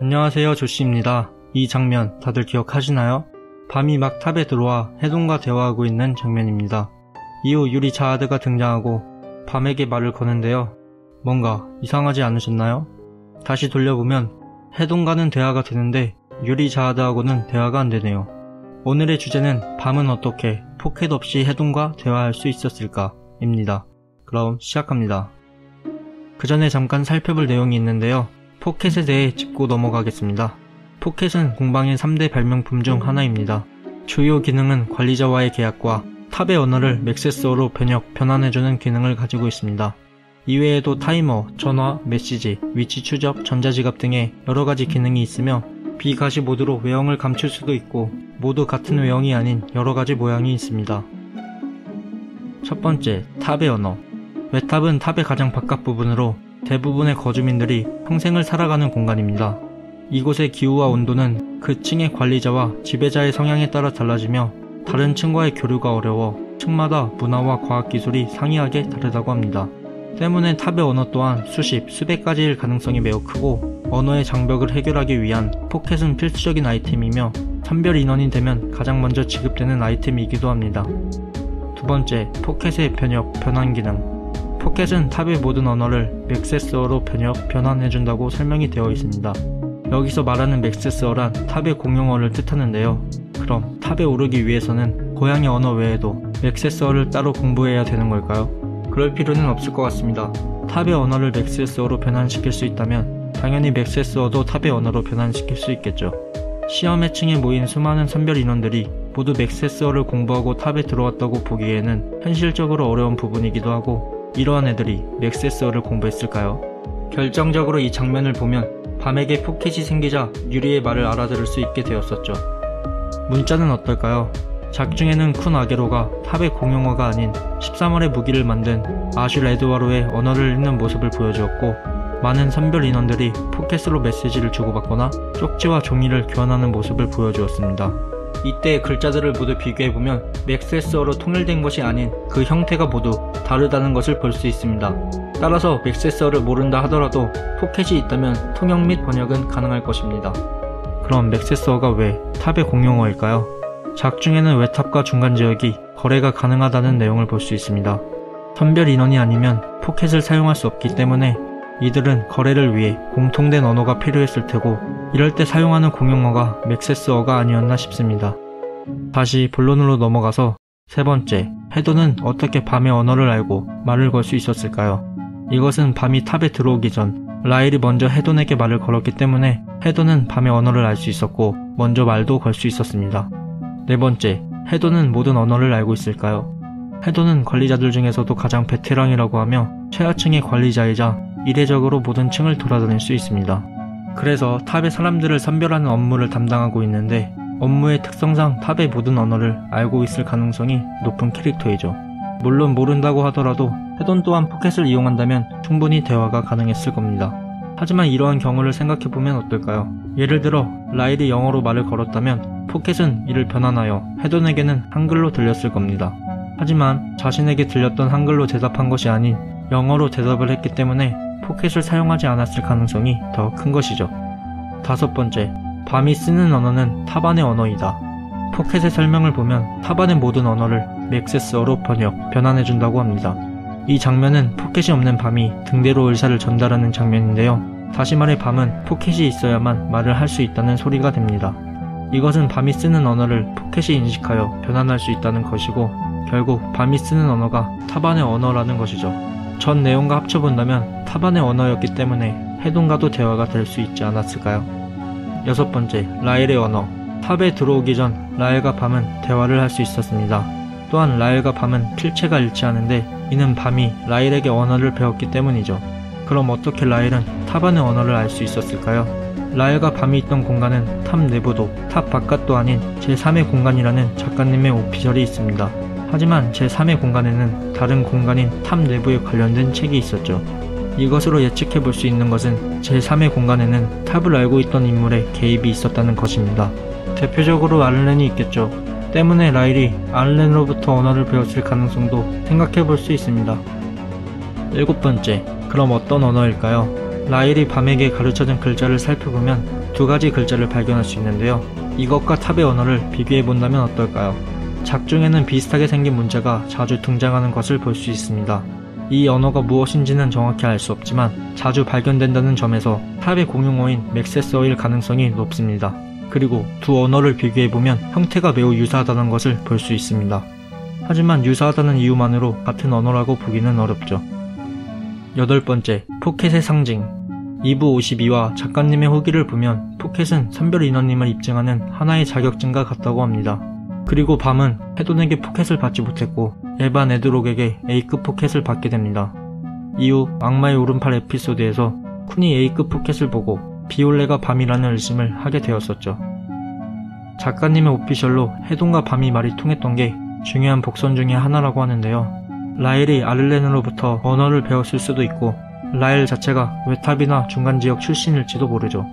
안녕하세요, 조씨입니다. 이 장면 다들 기억하시나요? 밤이 막 탑에 들어와 해동과 대화하고 있는 장면입니다. 이후 유리 자하드가 등장하고 밤에게 말을 거는데요. 뭔가 이상하지 않으셨나요? 다시 돌려보면 해동과는 대화가 되는데 유리 자하드하고는 대화가 안 되네요. 오늘의 주제는 밤은 어떻게 포켓 없이 해동과 대화할 수 있었을까? 입니다. 그럼 시작합니다. 그 전에 잠깐 살펴볼 내용이 있는데요. 포켓에 대해 짚고 넘어가겠습니다. 포켓은 공방의 3대 발명품 중 하나입니다. 주요 기능은 관리자와의 계약과 탑의 언어를 맥세스어로 변환해주는 기능을 가지고 있습니다. 이외에도 타이머, 전화, 메시지, 위치 추적, 전자지갑 등의 여러가지 기능이 있으며 비가시 모드로 외형을 감출 수도 있고 모두 같은 외형이 아닌 여러가지 모양이 있습니다. 첫 번째, 탑의 언어. 외탑은 탑의 가장 바깥 부분으로 대부분의 거주민들이 평생을 살아가는 공간입니다. 이곳의 기후와 온도는 그 층의 관리자와 지배자의 성향에 따라 달라지며 다른 층과의 교류가 어려워 층마다 문화와 과학기술이 상이하게 다르다고 합니다. 때문에 탑의 언어 또한 수십, 수백 가지일 가능성이 매우 크고 언어의 장벽을 해결하기 위한 포켓은 필수적인 아이템이며 선별 인원이 되면 가장 먼저 지급되는 아이템이기도 합니다. 두 번째, 포켓의 변환 기능. 포켓은 탑의 모든 언어를 맥세스어로 변환해준다고 설명이 되어 있습니다. 여기서 말하는 맥세스어란 탑의 공용어를 뜻하는데요. 그럼 탑에 오르기 위해서는 고양이 언어 외에도 맥세스어를 따로 공부해야 되는 걸까요? 그럴 필요는 없을 것 같습니다. 탑의 언어를 맥세스어로 변환시킬 수 있다면 당연히 맥세스어도 탑의 언어로 변환시킬 수 있겠죠. 시험회 층에 모인 수많은 선별 인원들이 모두 맥세스어를 공부하고 탑에 들어왔다고 보기에는 현실적으로 어려운 부분이기도 하고 이러한 애들이 맥세스어를 공부했을까요? 결정적으로 이 장면을 보면 밤에게 포켓이 생기자 유리의 말을 알아들을 수 있게 되었었죠. 문자는 어떨까요? 작중에는 쿤 아게로가 탑의 공용어가 아닌 13월의 무기를 만든 아슐 에드와로의 언어를 읽는 모습을 보여주었고 많은 선별 인원들이 포켓으로 메시지를 주고받거나 쪽지와 종이를 교환하는 모습을 보여주었습니다. 이때 글자들을 모두 비교해보면 맥세스어로 통일된 것이 아닌 그 형태가 모두 다르다는 것을 볼 수 있습니다. 따라서 맥세스어를 모른다 하더라도 포켓이 있다면 통역 및 번역은 가능할 것입니다. 그럼 맥세스어가 왜 탑의 공용어일까요? 작중에는 외탑과 중간지역이 거래가 가능하다는 내용을 볼 수 있습니다. 선별 인원이 아니면 포켓을 사용할 수 없기 때문에 이들은 거래를 위해 공통된 언어가 필요했을 테고 이럴 때 사용하는 공용어가 맥세스어가 아니었나 싶습니다. 다시 본론으로 넘어가서 세 번째, 해도는 어떻게 밤의 언어를 알고 말을 걸 수 있었을까요? 이것은 밤이 탑에 들어오기 전 라일이 먼저 해돈에게 말을 걸었기 때문에 해돈은 밤의 언어를 알 수 있었고 먼저 말도 걸 수 있었습니다. 네 번째, 해돈은 모든 언어를 알고 있을까요? 해돈은 관리자들 중에서도 가장 베테랑이라고 하며 최하층의 관리자이자 이례적으로 모든 층을 돌아다닐 수 있습니다. 그래서 탑의 사람들을 선별하는 업무를 담당하고 있는데 업무의 특성상 탑의 모든 언어를 알고 있을 가능성이 높은 캐릭터이죠. 물론 모른다고 하더라도 해돈 또한 포켓을 이용한다면 충분히 대화가 가능했을 겁니다. 하지만 이러한 경우를 생각해보면 어떨까요? 예를 들어 라일이 영어로 말을 걸었다면 포켓은 이를 변환하여 해돈에게는 한글로 들렸을 겁니다. 하지만 자신에게 들렸던 한글로 대답한 것이 아닌 영어로 대답을 했기 때문에 포켓을 사용하지 않았을 가능성이 더 큰 것이죠. 다섯 번째, 밤이 쓰는 언어는 탑 안의 언어이다. 포켓의 설명을 보면 탑 안의 모든 언어를 맥세스어로 변환해준다고 합니다. 이 장면은 포켓이 없는 밤이 등대로 의사를 전달하는 장면인데요. 다시 말해 밤은 포켓이 있어야만 말을 할 수 있다는 소리가 됩니다. 이것은 밤이 쓰는 언어를 포켓이 인식하여 변환할 수 있다는 것이고 결국 밤이 쓰는 언어가 탑 안의 언어라는 것이죠. 전 내용과 합쳐본다면 탑 안의 언어였기 때문에 해돈과도 대화가 될 수 있지 않았을까요? 여섯 번째, 라일의 언어. 탑에 들어오기 전 라일과 밤은 대화를 할 수 있었습니다. 또한 라일과 밤은 필체가 일치하는데 이는 밤이 라일에게 언어를 배웠기 때문이죠. 그럼 어떻게 라일은 탑 안의 언어를 알 수 있었을까요? 라일과 밤이 있던 공간은 탑 내부도 탑 바깥도 아닌 제3의 공간이라는 작가님의 오피셜이 있습니다. 하지만 제3의 공간에는 다른 공간인 탑 내부에 관련된 책이 있었죠. 이것으로 예측해 볼 수 있는 것은 제3의 공간에는 탑을 알고 있던 인물의 개입이 있었다는 것입니다. 대표적으로 알렌이 있겠죠. 때문에 라일이 알렌으로부터 언어를 배웠을 가능성도 생각해 볼 수 있습니다. 일곱 번째, 그럼 어떤 언어일까요? 라일이 밤에게 가르쳐준 글자를 살펴보면 두 가지 글자를 발견할 수 있는데요. 이것과 탑의 언어를 비교해본다면 어떨까요? 작중에는 비슷하게 생긴 문자가 자주 등장하는 것을 볼 수 있습니다. 이 언어가 무엇인지는 정확히 알 수 없지만 자주 발견된다는 점에서 탑의 공용어인 맥세스어일 가능성이 높습니다. 그리고 두 언어를 비교해보면 형태가 매우 유사하다는 것을 볼 수 있습니다. 하지만 유사하다는 이유만으로 같은 언어라고 보기는 어렵죠. 8번째, 포켓의 상징. 2부 52와 작가님의 후기를 보면 포켓은 선별 인원임을 입증하는 하나의 자격증과 같다고 합니다. 그리고 밤은 헤돈에게 포켓을 받지 못했고 에반 에드록에게 A급 포켓을 받게 됩니다. 이후 악마의 오른팔 에피소드에서 쿤이 A급 포켓을 보고 비올레가 밤이라는 의심을 하게 되었었죠. 작가님의 오피셜로 헤돈과 밤이 말이 통했던 게 중요한 복선 중의 하나라고 하는데요. 라엘이 아를렌으로부터 언어를 배웠을 수도 있고 라엘 자체가 외탑이나 중간지역 출신일지도 모르죠.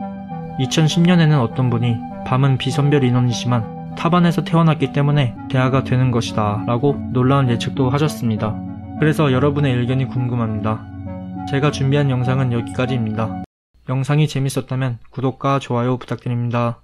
2010년에는 어떤 분이 밤은 비선별 인원이지만 탑 안에서 태어났기 때문에 대화가 되는 것이다 라고 놀라운 예측도 하셨습니다. 그래서 여러분의 의견이 궁금합니다. 제가 준비한 영상은 여기까지입니다. 영상이 재밌었다면 구독과 좋아요 부탁드립니다.